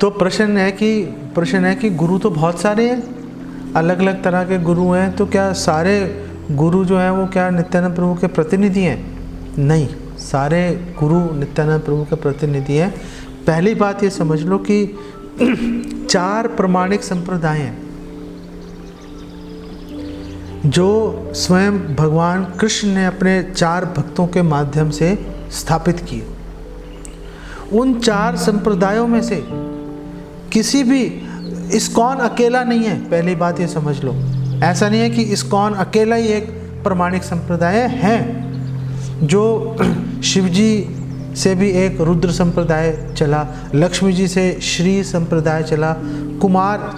तो प्रश्न है कि गुरु तो बहुत सारे हैं, अलग अलग तरह के गुरु हैं, तो क्या सारे गुरु जो हैं वो क्या नित्यानंद प्रभु के प्रतिनिधि हैं? नहीं, सारे गुरु नित्यानंद प्रभु के प्रतिनिधि हैं। पहली बात ये समझ लो कि 4 प्रमाणिक संप्रदाय हैं जो स्वयं भगवान कृष्ण ने अपने 4 भक्तों के माध्यम से स्थापित किए। उन 4 संप्रदायों में से किसी भी, इस्कॉन अकेला नहीं है, पहली बात ये समझ लो। ऐसा नहीं है कि इस्कॉन अकेला ही एक प्रमाणिक संप्रदाय है। जो शिव जी से भी एक रुद्र संप्रदाय चला, लक्ष्मी जी से श्री संप्रदाय चला,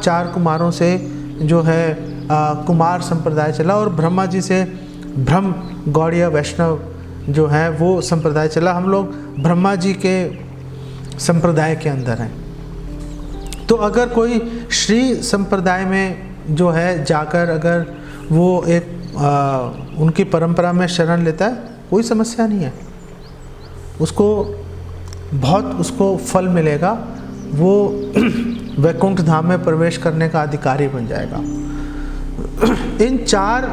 4 कुमारों से जो है कुमार संप्रदाय चला, और ब्रह्मा जी से ब्रह्म गौड़ीय वैष्णव जो है वो संप्रदाय चला। हम लोग ब्रह्मा जी के संप्रदाय के अंदर हैं। तो अगर कोई श्री संप्रदाय में जो है जाकर अगर वो एक उनकी परंपरा में शरण लेता है, कोई समस्या नहीं है, उसको फल मिलेगा, वो वैकुंठ धाम में प्रवेश करने का अधिकारी बन जाएगा। इन 4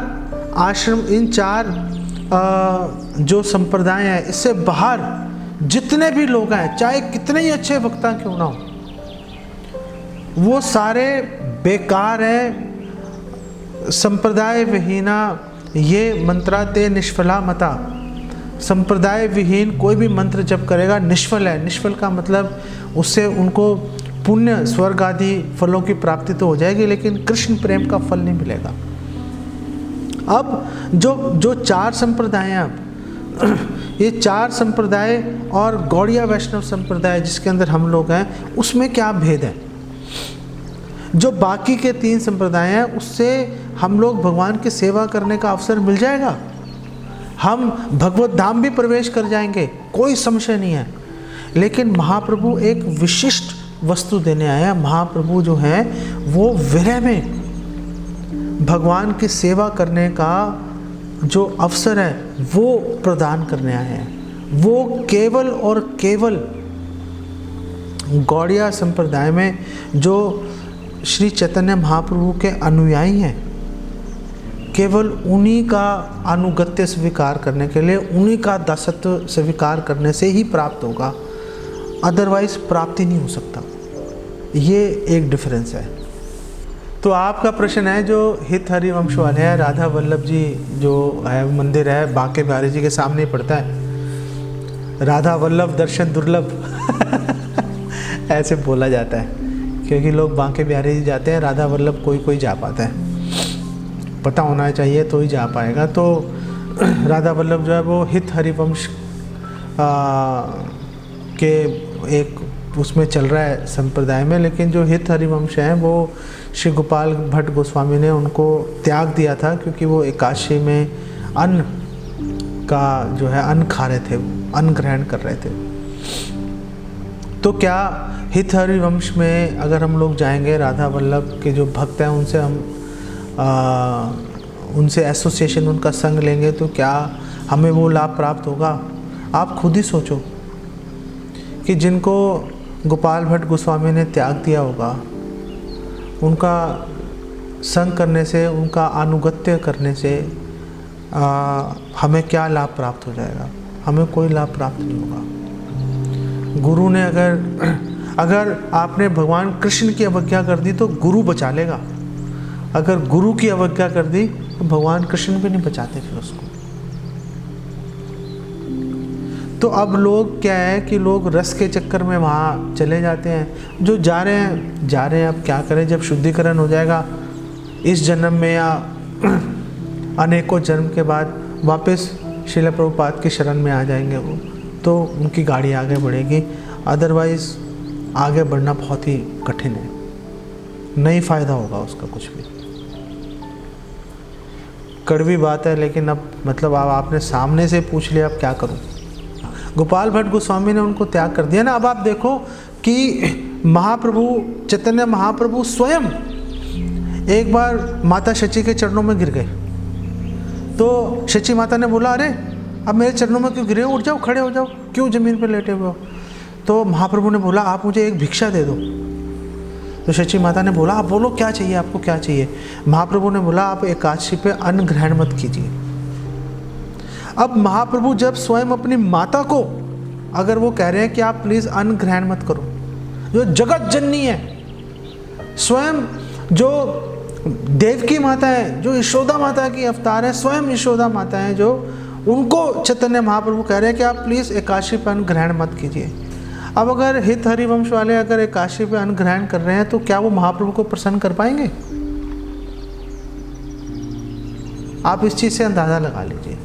आश्रम, इन 4 जो संप्रदाय हैं, इससे बाहर जितने भी लोग हैं, चाहे कितने ही अच्छे वक्ता क्यों ना हो, वो सारे बेकार है। संप्रदाय विहीना ये मंत्रा ते निष्फला मता। संप्रदाय विहीन कोई भी मंत्र जप करेगा निष्फल है। निष्फल का मतलब उससे उनको पुण्य स्वर्ग आदि फलों की प्राप्ति तो हो जाएगी, लेकिन कृष्ण प्रेम का फल नहीं मिलेगा। अब जो 4 संप्रदाय हैं, अब ये 4 संप्रदाय और गौड़ीय वैष्णव संप्रदाय जिसके अंदर हम लोग हैं, उसमें क्या भेद है? जो बाकी के 3 संप्रदाय हैं उससे हम लोग भगवान की सेवा करने का अवसर मिल जाएगा, हम भगवत धाम भी प्रवेश कर जाएंगे, कोई संशय नहीं है। लेकिन महाप्रभु एक विशिष्ट वस्तु देने आया। महाप्रभु जो है वो विरह में भगवान की सेवा करने का जो अवसर है वो प्रदान करने आए हैं। वो केवल और केवल गौड़िया संप्रदाय में जो श्री चैतन्य महाप्रभु के अनुयायी हैं, केवल उन्हीं का अनुगत्य स्वीकार करने के लिए, उन्हीं का दासत्व स्वीकार करने से ही प्राप्त होगा, अदरवाइज प्राप्ति नहीं हो सकता। ये एक डिफरेंस है। तो आपका प्रश्न है जो हित हरिवंश वाले हैं, राधा वल्लभ जी जो है मंदिर है बांके बिहारी जी के सामने ही पड़ता है। राधा वल्लभ दर्शन दुर्लभ ऐसे बोला जाता है, क्योंकि लोग बांके बिहारी जी जाते हैं, राधा वल्लभ कोई जा पाता है, पता होना चाहिए तो ही जा पाएगा। तो राधा वल्लभ जो है वो हित हरिवंश के एक उसमें चल रहा है संप्रदाय में, लेकिन जो हित हरिवंश हैं वो श्री गोपाल भट्ट गोस्वामी ने उनको त्याग दिया था, क्योंकि वो एकादशी में अन्न का जो है अन्न खा रहे थे, अन्न ग्रहण कर रहे थे। तो क्या हित हरिवंश में अगर हम लोग जाएंगे, राधा वल्लभ के जो भक्त हैं उनसे हम उनसे एसोसिएशन, उनका संग लेंगे, तो क्या हमें वो लाभ प्राप्त होगा? आप खुद ही सोचो कि जिनको गोपाल भट्ट गोस्वामी ने त्याग दिया होगा, उनका संग करने से, उनका अनुगत्य करने से हमें क्या लाभ प्राप्त हो जाएगा? हमें कोई लाभ प्राप्त नहीं होगा। गुरु ने अगर आपने भगवान कृष्ण की अवज्ञा कर दी तो गुरु बचा लेगा, अगर गुरु की अवज्ञा कर दी तो भगवान कृष्ण भी नहीं बचाते फिर उसको। तो अब लोग क्या है कि लोग रस के चक्कर में वहाँ चले जाते हैं, जो जा रहे हैं। अब क्या करें, जब शुद्धिकरण हो जाएगा इस जन्म में या अनेकों जन्म के बाद वापस श्रील प्रभुपाद की शरण में आ जाएंगे वो, तो उनकी गाड़ी आगे बढ़ेगी, अदरवाइज़ आगे बढ़ना बहुत ही कठिन है, नहीं फ़ायदा होगा उसका कुछ भी। कड़वी बात है, लेकिन अब मतलब अब आपने सामने से पूछ लिया, अब क्या करूं। गोपाल भट्ट गोस्वामी ने उनको त्याग कर दिया ना। अब आप देखो कि महाप्रभु चैतन्य महाप्रभु स्वयं एक बार माता शची के चरणों में गिर गए, तो शची माता ने बोला, अरे अब मेरे चरणों में क्यों गिरे हो, उठ जाओ, खड़े हो जाओ, क्यों ज़मीन पर लेटे हुए हो? तो महाप्रभु ने बोला, आप मुझे एक भिक्षा दे दो। तो शची माता ने बोला, आप बोलो क्या चाहिए, आपको क्या चाहिए। महाप्रभु ने बोला, आप एकादशी पे अन्न ग्रहण मत कीजिए। अब महाप्रभु जब स्वयं अपनी माता को अगर वो कह रहे हैं कि आप प्लीज़ अन्न ग्रहण मत करो, जो जगत जननी है, स्वयं जो देवकी माता है, जो यशोदा माता की अवतार है, स्वयं यशोदा माता है, जो उनको चैतन्य महाप्रभु कह रहे हैं कि आप प्लीज़ एकादशी पे अन्न ग्रहण मत कीजिए। अब अगर हित हरिवंश वाले अगर एकादशी पे अन्न ग्रहण कर रहे हैं तो क्या वो महाप्रभु को प्रसन्न कर पाएंगे? आप इस चीज़ से अंदाज़ा लगा लीजिए।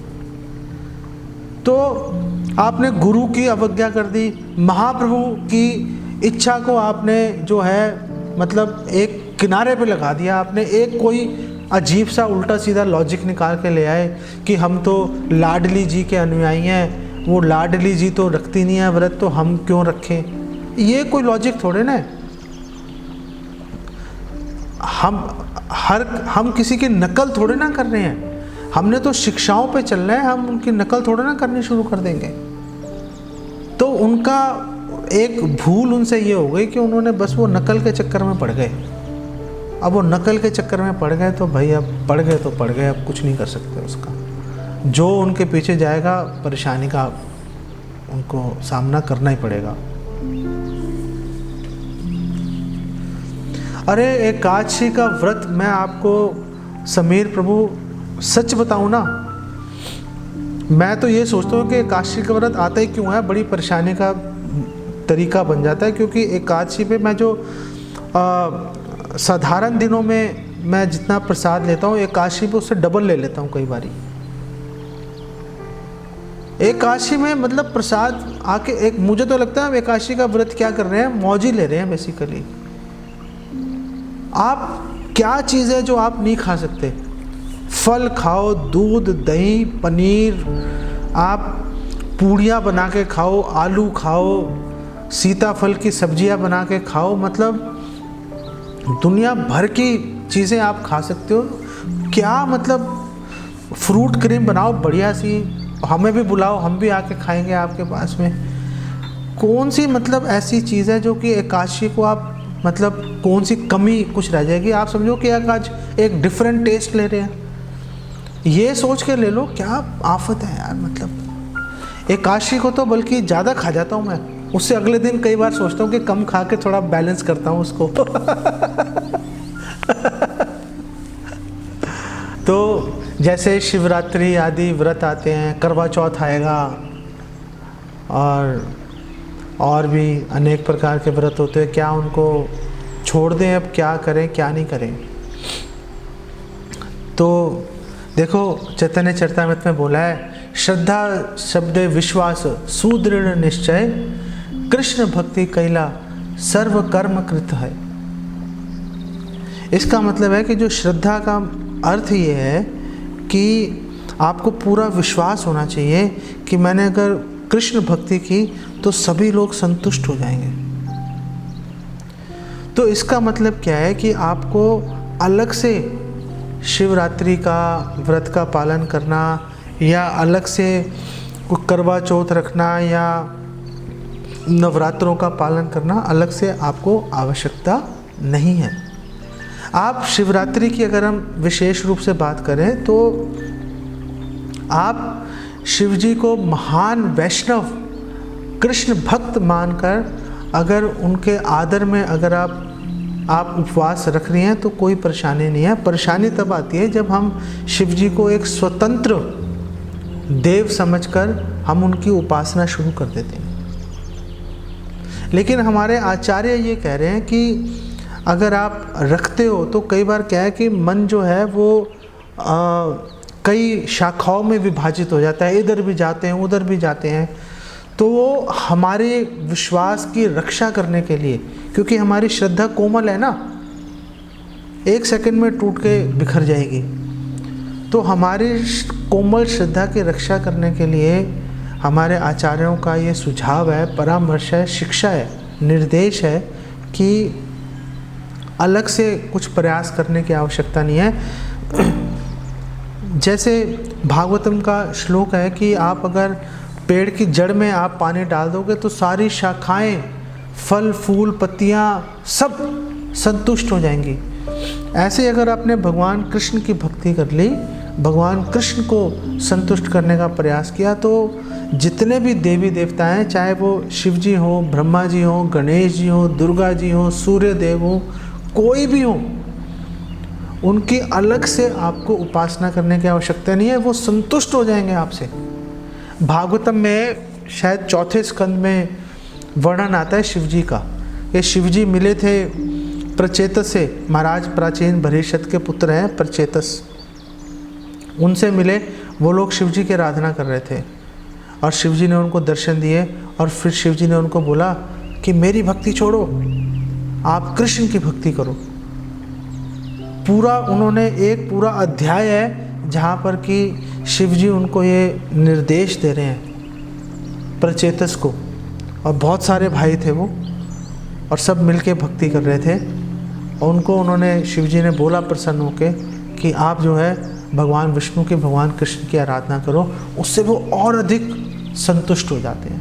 तो आपने गुरु की अवज्ञा कर दी, महाप्रभु की इच्छा को आपने जो है मतलब एक किनारे पे लगा दिया। आपने एक कोई अजीब सा उल्टा सीधा लॉजिक निकाल के ले आए कि हम तो लाडली जी के अनुयायी हैं, वो लाडली जी तो रखती नहीं है व्रत, तो हम क्यों रखें। ये कोई लॉजिक थोड़े ना है। हम किसी की नकल थोड़े ना कर रहे हैं, हमने तो शिक्षाओं पे चल रहे हैं, हम उनकी नकल थोड़े ना करनी शुरू कर देंगे। तो उनका एक भूल उनसे ये हो गई कि उन्होंने बस वो नकल के चक्कर में पड़ गए। अब वो नकल के चक्कर में पड़ गए तो भाई अब पड़ गए तो पड़ गए, अब कुछ नहीं कर सकते उसका। जो उनके पीछे जाएगा परेशानी का उनको सामना करना ही पड़ेगा। अरे एकादशी का व्रत, मैं आपको समीर प्रभु सच बताऊं ना, मैं तो ये सोचता हूँ कि एकादशी का व्रत आता ही क्यों है, बड़ी परेशानी का तरीका बन जाता है। क्योंकि एकादशी पे मैं जो साधारण दिनों में मैं जितना प्रसाद लेता हूँ, एकादशी पे उससे डबल ले लेता हूँ कई बारी। एकादशी में मतलब प्रसाद आके एक, मुझे तो लगता है एकादशी का व्रत क्या कर रहे हैं, मौज ही ले रहे हैं बेसिकली। आप क्या चीज़ है जो आप नहीं खा सकते? फल खाओ, दूध, दही, पनीर, आप पूड़ियाँ बना के खाओ, आलू खाओ, सीताफल की सब्जियाँ बना के खाओ, मतलब दुनिया भर की चीज़ें आप खा सकते हो। क्या मतलब फ्रूट क्रीम बनाओ बढ़िया सी, हमें भी बुलाओ, हम भी आके खाएंगे आपके पास में। कौन सी मतलब ऐसी चीज़ है जो कि एकादशी को आप मतलब कौन सी कमी कुछ रह जाएगी? आप समझो कि आज एक डिफरेंट टेस्ट ले रहे हैं, ये सोच के ले लो। क्या आफत है यार। मतलब एकादशी को तो बल्कि ज़्यादा खा जाता हूँ मैं, उससे अगले दिन कई बार सोचता हूँ कि कम खा के थोड़ा बैलेंस करता हूँ उसको। तो जैसे शिवरात्रि आदि व्रत आते हैं, करवा चौथ आएगा, और भी अनेक प्रकार के व्रत होते हैं। क्या उनको छोड़ दें? अब क्या करें क्या नहीं करें? तो देखो चैतन्य चरितामृत में बोला है, श्रद्धा शब्द विश्वास सुदृढ़ निश्चय, कृष्ण भक्ति कैला सर्व कर्म कृत है। इसका मतलब है कि जो श्रद्धा का अर्थ ये है कि आपको पूरा विश्वास होना चाहिए कि मैंने अगर कृष्ण भक्ति की तो सभी लोग संतुष्ट हो जाएंगे। तो इसका मतलब क्या है कि आपको अलग से शिवरात्रि का व्रत का पालन करना या अलग से करवा चौथ रखना या नवरात्रों का पालन करना अलग से आपको आवश्यकता नहीं है। आप शिवरात्रि की अगर हम विशेष रूप से बात करें तो आप शिवजी को महान वैष्णव कृष्ण भक्त मानकर अगर उनके आदर में अगर आप उपवास रख रही हैं तो कोई परेशानी नहीं है। परेशानी तब आती है जब हम शिवजी को एक स्वतंत्र देव समझकर हम उनकी उपासना शुरू कर देते हैं। लेकिन हमारे आचार्य ये कह रहे हैं कि अगर आप रखते हो तो कई बार क्या है कि मन जो है वो कई शाखाओं में विभाजित हो जाता है, इधर भी जाते हैं उधर भी जाते हैं। तो वो हमारे विश्वास की रक्षा करने के लिए, क्योंकि हमारी श्रद्धा कोमल है ना, एक सेकंड में टूट के बिखर जाएगी। तो हमारी कोमल श्रद्धा की रक्षा करने के लिए हमारे आचार्यों का ये सुझाव है, परामर्श है, शिक्षा है, निर्देश है कि अलग से कुछ प्रयास करने की आवश्यकता नहीं है। जैसे भागवतम का श्लोक है कि आप अगर पेड़ की जड़ में आप पानी डाल दोगे तो सारी शाखाएं, फल फूल, पत्तियां सब संतुष्ट हो जाएंगी। ऐसे अगर आपने भगवान कृष्ण की भक्ति कर ली, भगवान कृष्ण को संतुष्ट करने का प्रयास किया, तो जितने भी देवी देवता हैं, चाहे वो शिव जी हो, ब्रह्मा जी हो, गणेश जी हो, दुर्गा जी हो, सूर्य देव हो, कोई भी हो, उनकी अलग से आपको उपासना करने की आवश्यकता नहीं है, वो संतुष्ट हो जाएंगे आपसे। भागवतम में शायद चौथे स्कंद में वर्णन आता है शिव जी का। ये शिव जी मिले थे प्रचेतस से, महाराज प्राचीन भरीषत के पुत्र हैं प्रचेतस, उनसे मिले। वो लोग शिव जी की आराधना कर रहे थे और शिव जी ने उनको दर्शन दिए और फिर शिव जी ने उनको बोला कि मेरी भक्ति छोड़ो, आप कृष्ण की भक्ति करो। पूरा उन्होंने एक पूरा अध्याय है जहाँ पर कि शिव जी उनको ये निर्देश दे रहे हैं प्रचेतस को, और बहुत सारे भाई थे वो, और सब मिलके भक्ति कर रहे थे। और उनको उन्होंने शिव जी ने बोला प्रसन्न होके कि आप जो है भगवान विष्णु की, भगवान कृष्ण की आराधना करो, उससे वो और अधिक संतुष्ट हो जाते हैं।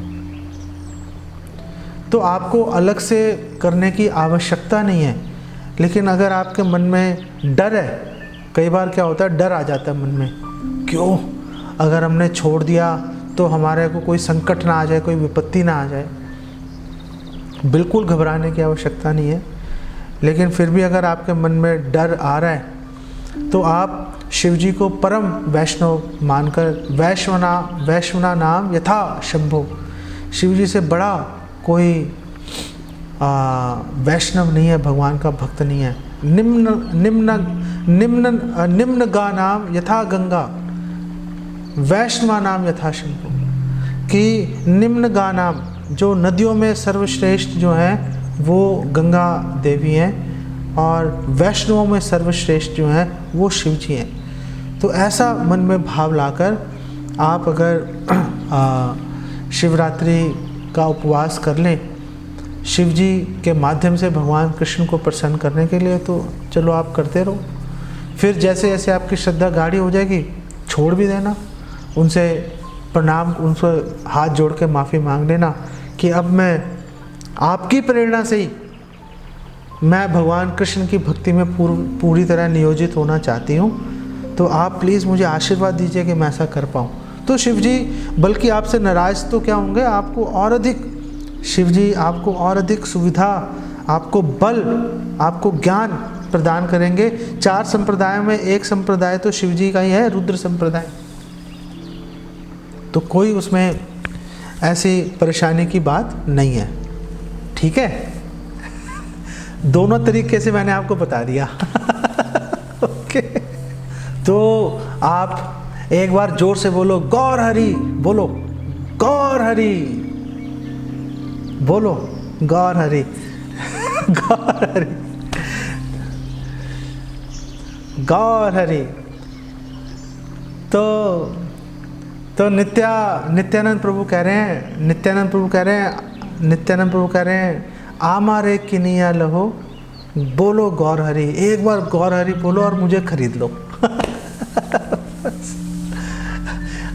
तो आपको अलग से करने की आवश्यकता नहीं है। लेकिन अगर आपके मन में डर है, कई बार क्या होता है, डर आ जाता है मन में, क्यों, अगर हमने छोड़ दिया तो हमारे को कोई संकट ना आ जाए, कोई विपत्ति ना आ जाए। बिल्कुल घबराने की आवश्यकता नहीं है। लेकिन फिर भी अगर आपके मन में डर आ रहा है तो आप शिव जी को परम वैष्णव मानकर, वैष्णवना नाम यथा शंभो, शिव जी से बड़ा कोई वैष्णव नहीं है, भगवान का भक्त नहीं है। निम्न गा नाम यथा गंगा, वैष्णवा नाम यथा शंभो, कि निम्न गा नाम, जो नदियों में सर्वश्रेष्ठ जो है वो गंगा देवी हैं, और वैष्णवों में सर्वश्रेष्ठ जो हैं वो शिव जी हैं। तो ऐसा मन में भाव लाकर आप अगर शिवरात्रि का उपवास कर लें शिव जी के माध्यम से भगवान कृष्ण को प्रसन्न करने के लिए, तो चलो आप करते रहो। फिर जैसे जैसे आपकी श्रद्धा गाढ़ी हो जाएगी, छोड़ भी देना, उनसे प्रणाम, उनसे हाथ जोड़ के माफ़ी मांग लेना कि अब मैं आपकी प्रेरणा से ही मैं भगवान कृष्ण की भक्ति में पूरी तरह नियोजित होना चाहती हूँ, तो आप प्लीज़ मुझे आशीर्वाद दीजिए कि मैं ऐसा कर पाऊँ। तो शिव जी बल्कि आपसे नाराज़ तो क्या होंगे, आपको और अधिक, शिव जी आपको और अधिक सुविधा, आपको बल, आपको ज्ञान प्रदान करेंगे। 4 संप्रदायों में एक संप्रदाय तो शिव जी का ही है, रुद्र संप्रदाय। तो कोई उसमें ऐसी परेशानी की बात नहीं है, ठीक है। दोनों तरीके से मैंने आपको बता दिया। ओके, तो आप एक बार जोर से बोलो गौर हरि, बोलो गौर हरि, बोलो गौर हरि, गौर हरि, गौर हरि। तो नित्यानंद प्रभु कह रहे हैं, नित्यानंद प्रभु कह रहे हैं आमारे किनिया लहो, बोलो गौर हरि। एक बार गौर हरि बोलो और मुझे खरीद लो।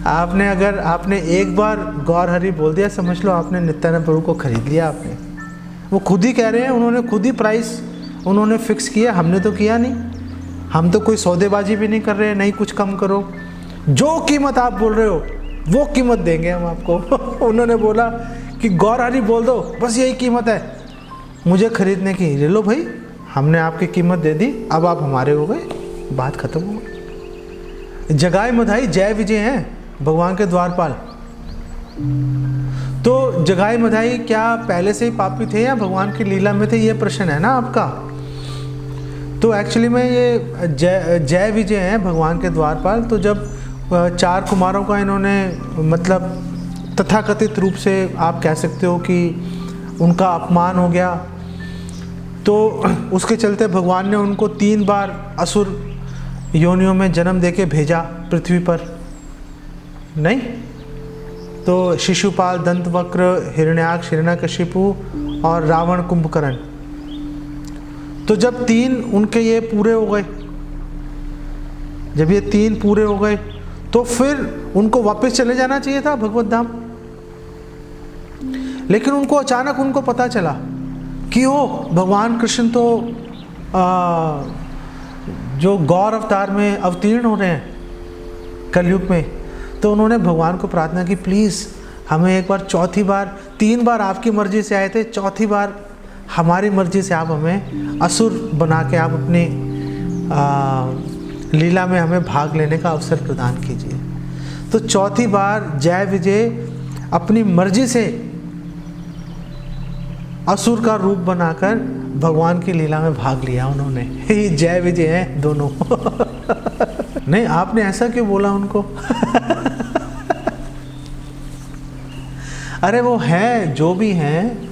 आपने एक बार गौर हरि बोल दिया, समझ लो आपने नित्यानंद प्रभु को खरीद लिया आपने। वो खुद ही कह रहे हैं, उन्होंने खुद ही प्राइस उन्होंने फिक्स किया, हमने तो किया नहीं। हम तो कोई सौदेबाजी भी नहीं कर रहे, नहीं कुछ कम करो, जो कीमत आप बोल रहे हो वो कीमत देंगे हम आपको। उन्होंने बोला कि गौर हरि बोल दो, बस यही कीमत है मुझे खरीदने की, ले लो भाई, हमने आपकी कीमत दे दी, अब आप हमारे हो गए, बात खत्म हो गई। जगाई मधाई जय विजय हैं भगवान के द्वारपाल। तो जगाई मधाई क्या पहले से ही पापी थे या भगवान की लीला में थे, ये प्रश्न है ना आपका। तो एक्चुअली में ये जय विजय हैं भगवान के द्वारपाल। तो जब 4 कुमारों का इन्होंने मतलब तथाकथित रूप से आप कह सकते हो कि उनका अपमान हो गया, तो उसके चलते भगवान ने उनको 3 बार असुर योनियों में जन्म देके भेजा पृथ्वी पर, नहीं तो शिशुपाल, दंतवक्र, हिरण्याक्ष, हिरण्यकशिपु और रावण, कुंभकर्ण। तो जब 3 उनके ये पूरे हो गए, जब ये 3 पूरे हो गए तो फिर उनको वापस चले जाना चाहिए था भगवत धाम। लेकिन उनको अचानक उनको पता चला कि ओ भगवान कृष्ण तो जो गौर अवतार में अवतीर्ण हो रहे हैं कलयुग में, तो उन्होंने भगवान को प्रार्थना की, प्लीज़ हमें एक बार, चौथी बार, 3 बार आपकी मर्जी से आए थे, चौथी बार हमारी मर्जी से आप हमें असुर बना के आप अपनी लीला में हमें भाग लेने का अवसर प्रदान कीजिए। तो चौथी बार जय विजय अपनी मर्जी से असुर का रूप बनाकर भगवान की लीला में भाग लिया उन्होंने। ये जय विजय है दोनों। नहीं, आपने ऐसा क्यों बोला उनको? अरे वो है जो भी हैं,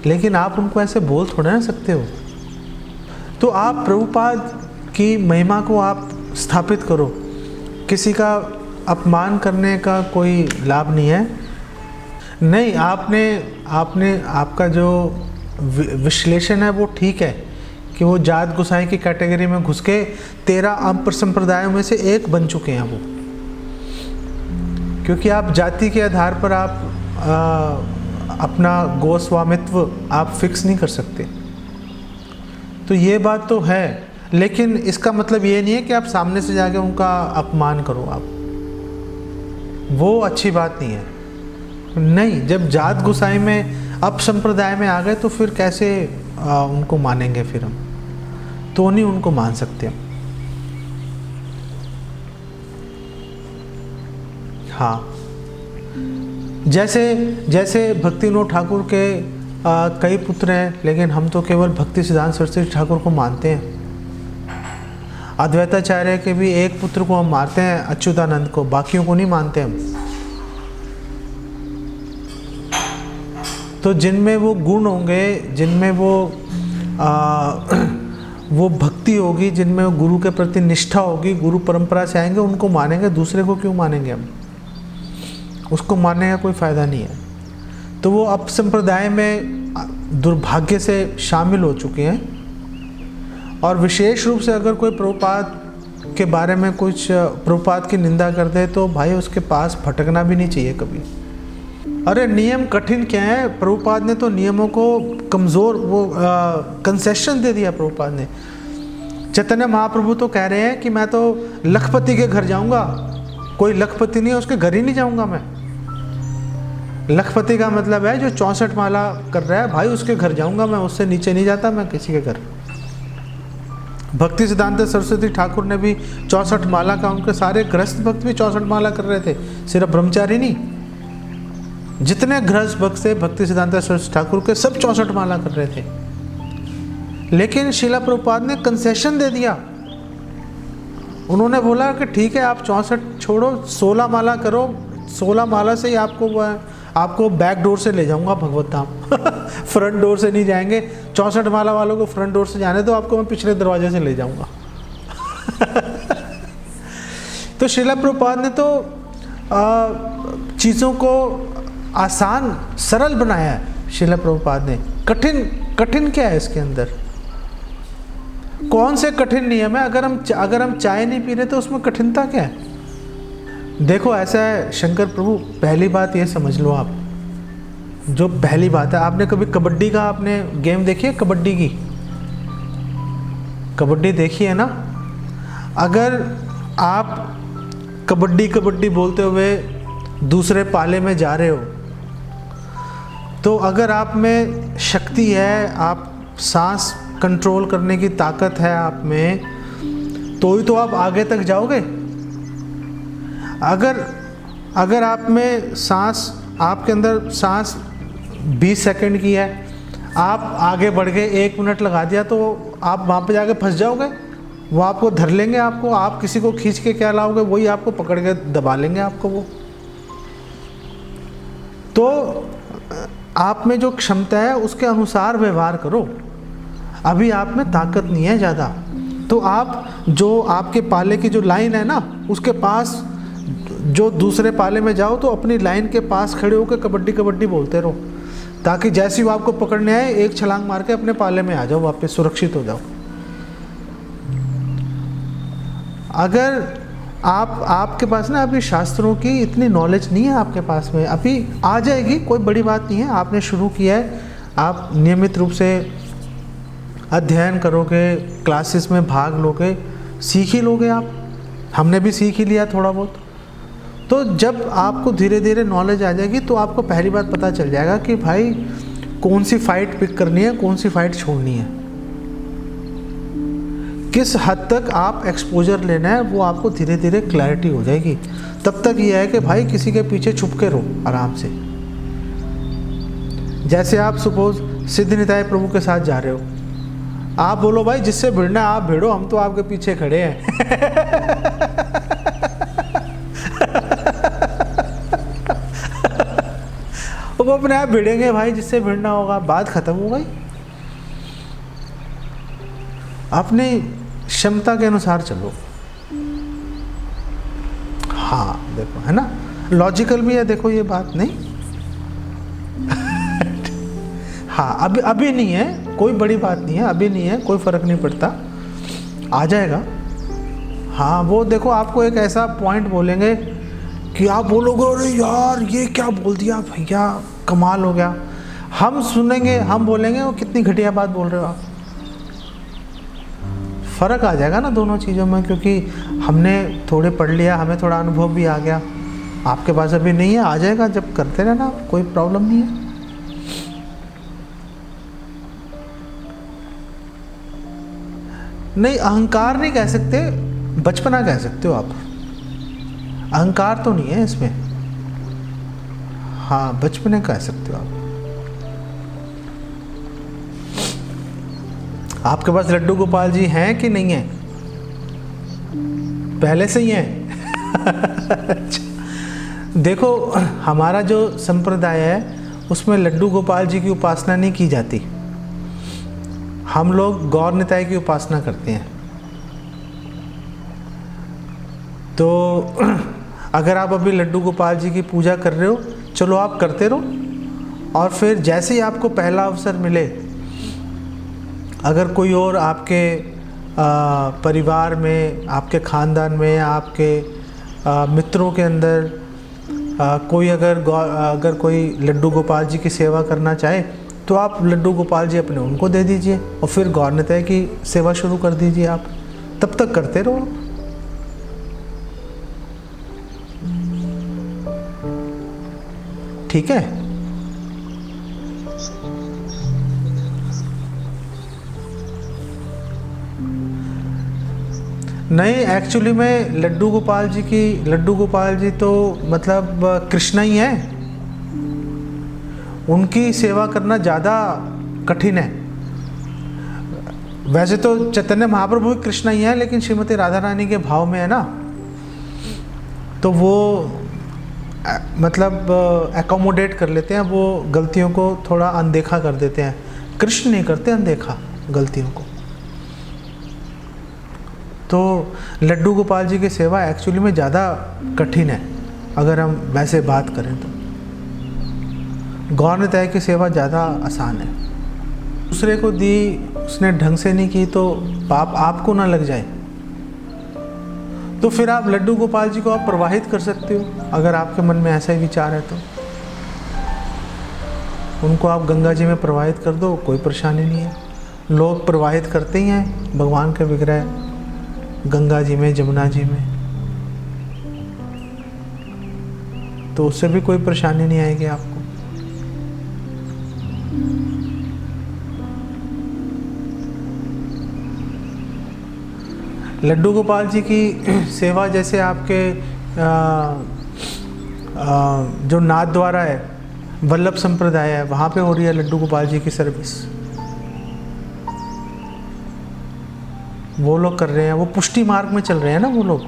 लेकिन आप उनको ऐसे बोल थोड़ा ना सकते हो। तो आप प्रभुपाद की महिमा को आप स्थापित करो, किसी का अपमान करने का कोई लाभ नहीं है। नहीं, आपका जो विश्लेषण है वो ठीक है कि वो जात गोसाई की कैटेगरी में घुस के 13 अपर संप्रदायों में से एक बन चुके हैं वो, क्योंकि आप जाति के आधार पर आप अपना गोस्वामित्व आप फिक्स नहीं कर सकते। तो ये बात तो है, लेकिन इसका मतलब ये नहीं है कि आप सामने से जाके उनका अपमान करो आप, वो अच्छी बात नहीं है। नहीं, जब जात गोसाई में अप संप्रदाय में आ गए तो फिर कैसे उनको मानेंगे? फिर हम तो नहीं उनको मान सकते। हाँ, जैसे भक्ति विनोद ठाकुर के कई पुत्र हैं, लेकिन हम तो केवल भक्ति सिद्धांत सरस्वती ठाकुर को मानते हैं। अद्वैताचार्य के भी एक पुत्र को हम मानते हैं, अच्युतानंद को, बाकियों को नहीं मानते हम। तो जिनमें वो गुण होंगे, जिनमें वो भक्ति होगी, जिनमें वो गुरु के प्रति निष्ठा होगी, गुरु परंपरा से आएंगे, उनको मानेंगे। दूसरे को क्यों मानेंगे हम? उसको मानने का कोई फ़ायदा नहीं है। तो वो अब संप्रदाय में दुर्भाग्य से शामिल हो चुके हैं। और विशेष रूप से अगर कोई प्रभुपाद के बारे में कुछ प्रभुपाद की निंदा कर दे तो भाई उसके पास भटकना भी नहीं चाहिए कभी। अरे नियम कठिन क्या है? प्रभुपाद ने तो नियमों को कमज़ोर, वो कंसेशन दे दिया प्रभुपाद ने। चैतन्य महाप्रभु तो कह रहे हैं कि मैं तो लखपति के घर जाऊंगा। कोई लखपति नहीं है, उसके घर ही नहीं जाऊंगा मैं। लखपति का मतलब है जो 64 माला कर रहा है, भाई उसके घर जाऊंगा मैं, उससे नीचे नहीं जाता मैं किसी के घर। भक्ति सिद्धांत सरस्वती ठाकुर ने भी 64 माला का, उनके सारे गृहस्थ भक्त भी 64 माला कर रहे थे, सिर्फ ब्रह्मचारी नहीं। जितने गृहस्थ भक्त थे भक्ति सिद्धांत सरस्वती ठाकुर के, सब 64 माला कर रहे थे। लेकिन शिला प्रभुपाद ने कंसेशन दे दिया। उन्होंने बोला कि ठीक है, आप 64 छोड़ो, 16 माला करो। 16 माला से ही आपको बैक डोर से ले जाऊंगा भगवत धाम। फ्रंट डोर से नहीं जाएंगे। 64 माला वालों को फ्रंट डोर से जाने दो, आपको मैं पिछले दरवाजे से ले जाऊंगा। तो शिला प्रभुपाद ने तो चीज़ों को आसान सरल बनाया है। शिला प्रभुपाद ने कठिन क्या है इसके अंदर? कौन से कठिन नियम है? अगर हम चाय नहीं पी रहे तो उसमें कठिनता क्या है? देखो ऐसा है शंकर प्रभु, पहली बात ये समझ लो आप, जो पहली बात है, आपने कभी कबड्डी का आपने गेम देखी है? कबड्डी की कबड्डी देखी है ना? अगर आप कबड्डी बोलते हुए दूसरे पाले में जा रहे हो, तो अगर आप में शक्ति है, आप सांस कंट्रोल करने की ताकत है आप में, तो ही तो आप आगे तक जाओगे। अगर आप में सांस, आपके अंदर सांस 20 सेकंड की है, आप आगे बढ़ गए, 1 मिनट लगा दिया, तो आप वहाँ पे जाके फंस जाओगे। वो आपको धर लेंगे, आप किसी को खींच के क्या लाओगे, वही आपको पकड़ के दबा लेंगे आपको वो। तो आप में जो क्षमता है उसके अनुसार व्यवहार करो। अभी आप में ताकत नहीं है ज़्यादा, तो आप जो आपके पाले की जो लाइन है ना, उसके पास जो दूसरे पाले में जाओ तो अपनी लाइन के पास खड़े होकर कबड्डी बोलते रहो, ताकि जैसे वो आपको पकड़ने आए एक छलांग मार के अपने पाले में आ जाओ, वापस सुरक्षित हो जाओ। अगर आपके पास ना अभी शास्त्रों की इतनी नॉलेज नहीं है आपके पास में, अभी आ जाएगी, कोई बड़ी बात नहीं है। आपने शुरू किया है, आप नियमित रूप से अध्ययन करोगे, क्लासेस में भाग लोगे, सीख ही लोगे आप। हमने भी सीख ही लिया थोड़ा बहुत। तो जब आपको धीरे धीरे नॉलेज आ जाएगी तो आपको पहली बात पता चल जाएगा कि भाई कौन सी फाइट पिक करनी है, कौन सी फाइट छोड़नी है, किस हद तक आप एक्सपोजर लेना है, वो आपको धीरे धीरे क्लैरिटी हो जाएगी। तब तक ये है कि भाई किसी के पीछे छुप के रहो आराम से। जैसे आप सपोज सिद्ध निताय प्रभु के साथ जा रहे हो, आप बोलो भाई जिससे भिड़ना है आप भिड़ो, हम तो आपके पीछे खड़े हैं। वो अपने आप भिड़ेंगे भाई, जिससे भिड़ना होगा, बात खत्म हो गई। अपनी क्षमता के अनुसार चलो। हाँ देखो, है ना, लॉजिकल भी है, देखो ये बात नहीं। हाँ अभी नहीं है, कोई बड़ी बात नहीं है, अभी नहीं है, कोई फर्क नहीं पड़ता, आ जाएगा। हाँ वो देखो आपको एक ऐसा पॉइंट बोलेंगे कि आप बोलोगे अरे यार ये क्या बोल दिया भैया, कमाल हो गया। हम सुनेंगे, हम बोलेंगे वो कितनी घटिया बात बोल रहे हो आप। फ़र्क आ जाएगा ना दोनों चीज़ों में, क्योंकि हमने थोड़े पढ़ लिया, हमें थोड़ा अनुभव भी आ गया। आपके पास अभी नहीं है, आ जाएगा, जब करते रहना, कोई प्रॉब्लम नहीं है। नहीं, अहंकार नहीं कह सकते, बचपना कह सकते हो आप। अहंकार तो नहीं है इसमें, हाँ बचपने कह सकते हो आप। आपके पास लड्डू गोपाल जी हैं कि नहीं हैं? पहले से ही हैं। देखो हमारा जो संप्रदाय है उसमें लड्डू गोपाल जी की उपासना नहीं की जाती, हम लोग गौर निताई की उपासना करते हैं। तो अगर आप अभी लड्डू गोपाल जी की पूजा कर रहे हो, चलो आप करते रहो, और फिर जैसे ही आपको पहला अवसर मिले, अगर कोई और आपके परिवार में, आपके ख़ानदान में, आपके मित्रों के अंदर कोई अगर कोई लड्डू गोपाल जी की सेवा करना चाहे, तो आप लड्डू गोपाल जी अपने उनको दे दीजिए और फिर गौर निताई की सेवा शुरू कर दीजिए। आप तब तक करते रहो। ठीक है। नहीं, एक्चुअली में लड्डू गोपाल जी तो मतलब कृष्ण ही है, उनकी सेवा करना ज़्यादा कठिन है। वैसे तो चैतन्य महाप्रभु भी कृष्ण ही है, लेकिन श्रीमती राधा रानी के भाव में है ना, तो वो मतलब एकोमोडेट कर लेते हैं, वो गलतियों को थोड़ा अनदेखा कर देते हैं। कृष्ण नहीं करते अनदेखा गलतियों को। तो लड्डू गोपाल जी की सेवा एक्चुअली में ज़्यादा कठिन है, अगर हम वैसे बात करें तो। गौर निताई की सेवा ज़्यादा आसान है। दूसरे को दी, उसने ढंग से नहीं की तो पाप आपको ना लग जाए, तो फिर आप लड्डू गोपाल जी को आप प्रवाहित कर सकते हो, अगर आपके मन में ऐसा ही विचार है तो। उनको आप गंगा जी में प्रवाहित कर दो, कोई परेशानी नहीं है। लोग प्रवाहित करते ही हैं भगवान के विग्रह गंगा जी में, जमुना जी में, तो उससे भी कोई परेशानी नहीं आएगी आपको। लड्डू गोपाल जी की सेवा जैसे आपके जो नाथ द्वारा है, वल्लभ संप्रदाय है, वहाँ पे हो रही है लड्डू गोपाल जी की सर्विस, वो लोग कर रहे हैं, वो पुष्टि मार्ग में चल रहे हैं ना वो लोग।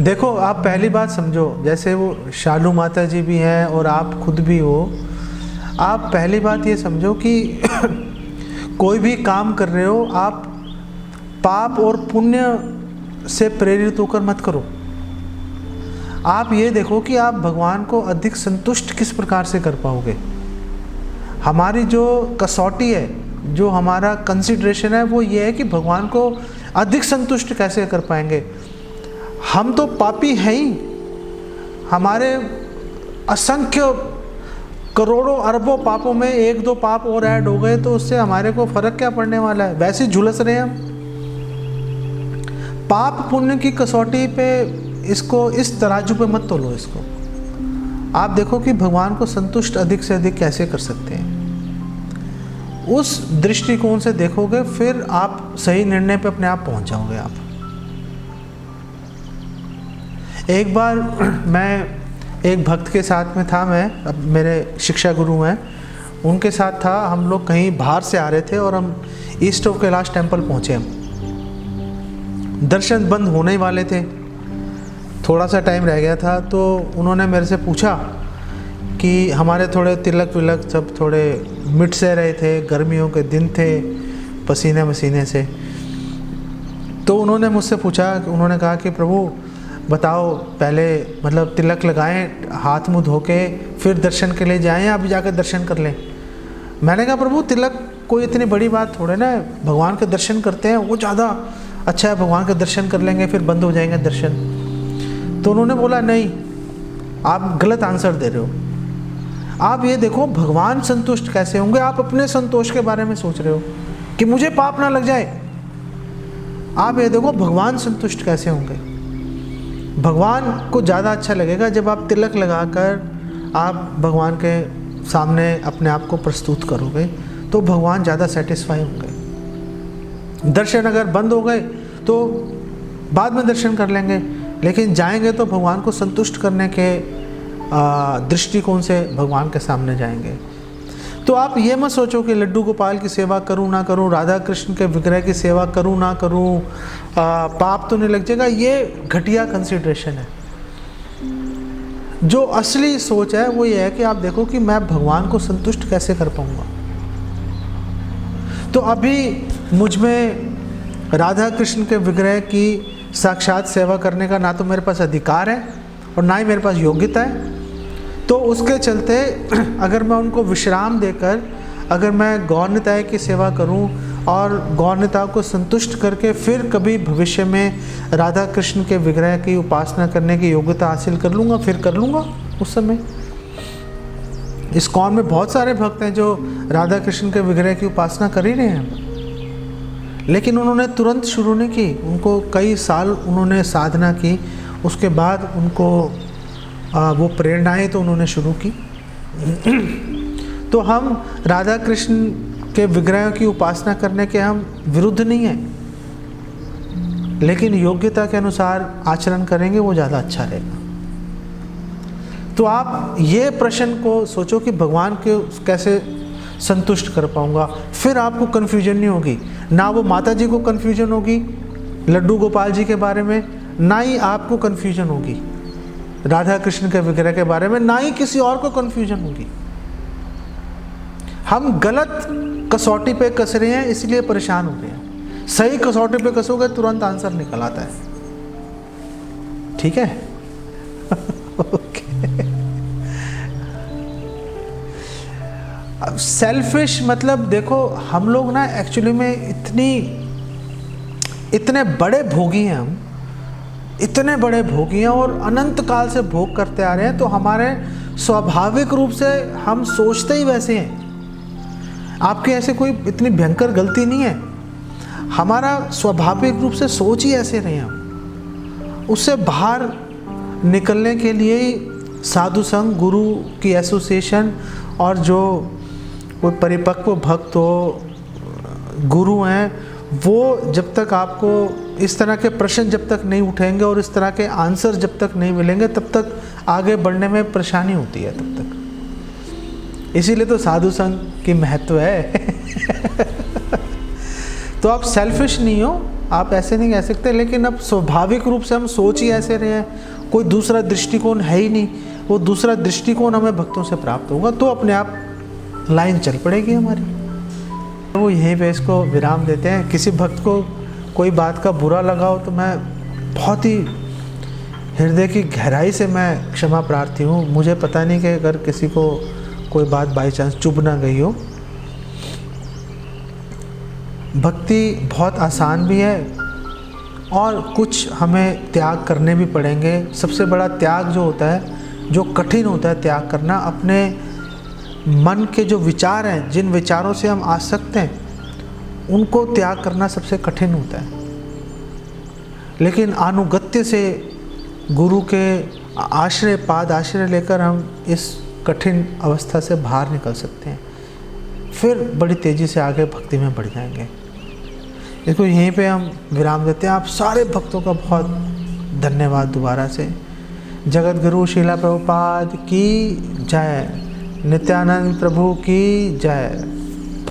देखो आप पहली बात समझो, जैसे वो शालू माता जी भी हैं और आप खुद भी हो, आप पहली बात ये समझो कि कोई भी काम कर रहे हो, आप पाप और पुण्य से प्रेरित होकर मत करो। आप ये देखो कि आप भगवान को अधिक संतुष्ट किस प्रकार से कर पाओगे। हमारी जो कसौटी है, जो हमारा कंसिडरेशन है, वो ये है कि भगवान को अधिक संतुष्ट कैसे कर पाएंगे। हम तो पापी हैं ही, हमारे असंख्य करोड़ों अरबों पापों में 1-2 पाप और ऐड हो गए तो उससे हमारे को फर्क क्या पड़ने वाला है, वैसे ही झुलस रहे हैं हम। पाप पुण्य की कसौटी पे इसको इस तराजू पे मत तोलो इसको। आप देखो कि भगवान को संतुष्ट अधिक से अधिक कैसे कर सकते हैं, उस दृष्टिकोण से देखोगे, फिर आप सही निर्णय पे अपने आप पहुंच जाओगे आप। एक बार मैं एक भक्त के साथ में था, मैं अब मेरे शिक्षा गुरु हैं उनके साथ था, हम लोग कहीं बाहर से आ रहे थे और हम ईस्ट ऑफ कैलाश टेम्पल पहुँचे। हम दर्शन बंद होने ही वाले थे, थोड़ा सा टाइम रह गया था, तो उन्होंने मेरे से पूछा कि हमारे थोड़े तिलक विलक सब थोड़े मिट से रहे थे, गर्मियों के दिन थे, पसीने मसीने से। तो उन्होंने मुझसे पूछा, उन्होंने कहा कि प्रभु बताओ पहले मतलब तिलक लगाएं, हाथ मुंह धो के फिर दर्शन के लिए जाएं या अभी जाकर दर्शन कर लें। मैंने कहा प्रभु तिलक कोई इतनी बड़ी बात थोड़े ना है, भगवान के दर्शन करते हैं वो ज़्यादा अच्छा है, भगवान के दर्शन कर लेंगे फिर बंद हो जाएंगे दर्शन। तो उन्होंने बोला नहीं, आप गलत आंसर दे रहे हो। आप ये देखो भगवान संतुष्ट कैसे होंगे, आप अपने संतोष के बारे में सोच रहे हो कि मुझे पाप ना लग जाए। आप ये देखो भगवान संतुष्ट कैसे होंगे। भगवान को ज़्यादा अच्छा लगेगा जब आप तिलक लगाकर आप भगवान के सामने अपने आप को प्रस्तुत करोगे, तो भगवान ज़्यादा सेटिस्फाई होंगे। दर्शन अगर बंद हो गए तो बाद में दर्शन कर लेंगे, लेकिन जाएंगे तो भगवान को संतुष्ट करने के दृष्टिकोण से भगवान के सामने जाएंगे। तो आप ये मत सोचो कि लड्डू गोपाल की सेवा करूं ना करूं, राधा कृष्ण के विग्रह की सेवा करूं ना करूं, पाप तो नहीं लग जाएगा। ये घटिया कंसिडरेशन है। जो असली सोच है वो ये है कि आप देखो कि मैं भगवान को संतुष्ट कैसे कर पाऊंगा। तो अभी मुझ में राधा कृष्ण के विग्रह की साक्षात सेवा करने का ना तो मेरे पास अधिकार है और ना ही मेरे पास योग्यता है। तो उसके चलते अगर मैं उनको विश्राम देकर अगर मैं गौरनिताय की सेवा करूं और गौरनिताओं को संतुष्ट करके फिर कभी भविष्य में राधा कृष्ण के विग्रह की उपासना करने की योग्यता हासिल कर लूँगा, फिर कर लूँगा उस समय। इस्कॉन में बहुत सारे भक्त हैं जो राधा कृष्ण के विग्रह की उपासना कर ही रहे हैं, लेकिन उन्होंने तुरंत शुरू नहीं की, उनको कई साल उन्होंने साधना की, उसके बाद उनको वो प्रेरणाएं तो उन्होंने शुरू की। तो हम राधा कृष्ण के विग्रह की उपासना करने के हम विरुद्ध नहीं हैं, लेकिन योग्यता के अनुसार आचरण करेंगे वो ज़्यादा अच्छा रहेगा। तो आप ये प्रश्न को सोचो कि भगवान के कैसे संतुष्ट कर पाऊंगा, फिर आपको कन्फ्यूजन नहीं होगी। ना वो माता जी को कन्फ्यूजन होगी लड्डू गोपाल जी के बारे में, ना ही आपको कन्फ्यूजन होगी राधा कृष्ण के विग्रह के बारे में, ना ही किसी और को कन्फ्यूजन होगी। हम गलत कसौटी पे कस रहे हैं इसलिए परेशान हो रहे हैं। सही कसौटी पे कसोगे तुरंत आंसर निकल आता है। ठीक है? ओके। अब सेल्फिश मतलब देखो हम लोग ना एक्चुअली में इतने बड़े भोगी हैं, हम इतने बड़े भोगी हैं और अनंत काल से भोग करते आ रहे हैं, तो हमारे स्वाभाविक रूप से हम सोचते ही वैसे हैं। आपकी ऐसे कोई इतनी भयंकर गलती नहीं है, हमारा स्वाभाविक रूप से सोच ही ऐसे रहे हम। उससे बाहर निकलने के लिए साधु संग, गुरु की एसोसिएशन और जो कोई परिपक्व भक्त हो, गुरु हैं, वो जब तक आपको इस तरह के प्रश्न जब तक नहीं उठेंगे और इस तरह के आंसर जब तक नहीं मिलेंगे तब तक आगे बढ़ने में परेशानी होती है तब तक। इसीलिए तो साधु संग की महत्व है। तो आप सेल्फिश नहीं हो, आप ऐसे नहीं कह सकते, लेकिन अब स्वाभाविक रूप से हम सोच ही ऐसे रहे हैं, कोई दूसरा दृष्टिकोण है ही नहीं। वो दूसरा दृष्टिकोण हमें भक्तों से प्राप्त होगा तो अपने आप लाइन चल पड़ेगी हमारी। वो यहीं पे इसको विराम देते हैं। किसी भक्त को कोई बात का बुरा लगा हो तो मैं बहुत ही हृदय की गहराई से मैं क्षमा प्रार्थी हूँ। मुझे पता नहीं कि अगर किसी को कोई बात बाई चांस चुभ ना गई हो। भक्ति बहुत आसान भी है और कुछ हमें त्याग करने भी पड़ेंगे। सबसे बड़ा त्याग जो होता है, जो कठिन होता है त्याग करना, अपने मन के जो विचार हैं, जिन विचारों से हम आसक्त हैं, उनको त्याग करना सबसे कठिन होता है। लेकिन अनुगत्य से गुरु के आश्रय, पाद आश्रय लेकर हम इस कठिन अवस्था से बाहर निकल सकते हैं, फिर बड़ी तेज़ी से आगे भक्ति में बढ़ जाएंगे। इसको यहीं पे हम विराम देते हैं। आप सारे भक्तों का बहुत धन्यवाद दोबारा से। जगत गुरु श्रीला प्रभुपाद की जय, नित्यानंद प्रभु की जय।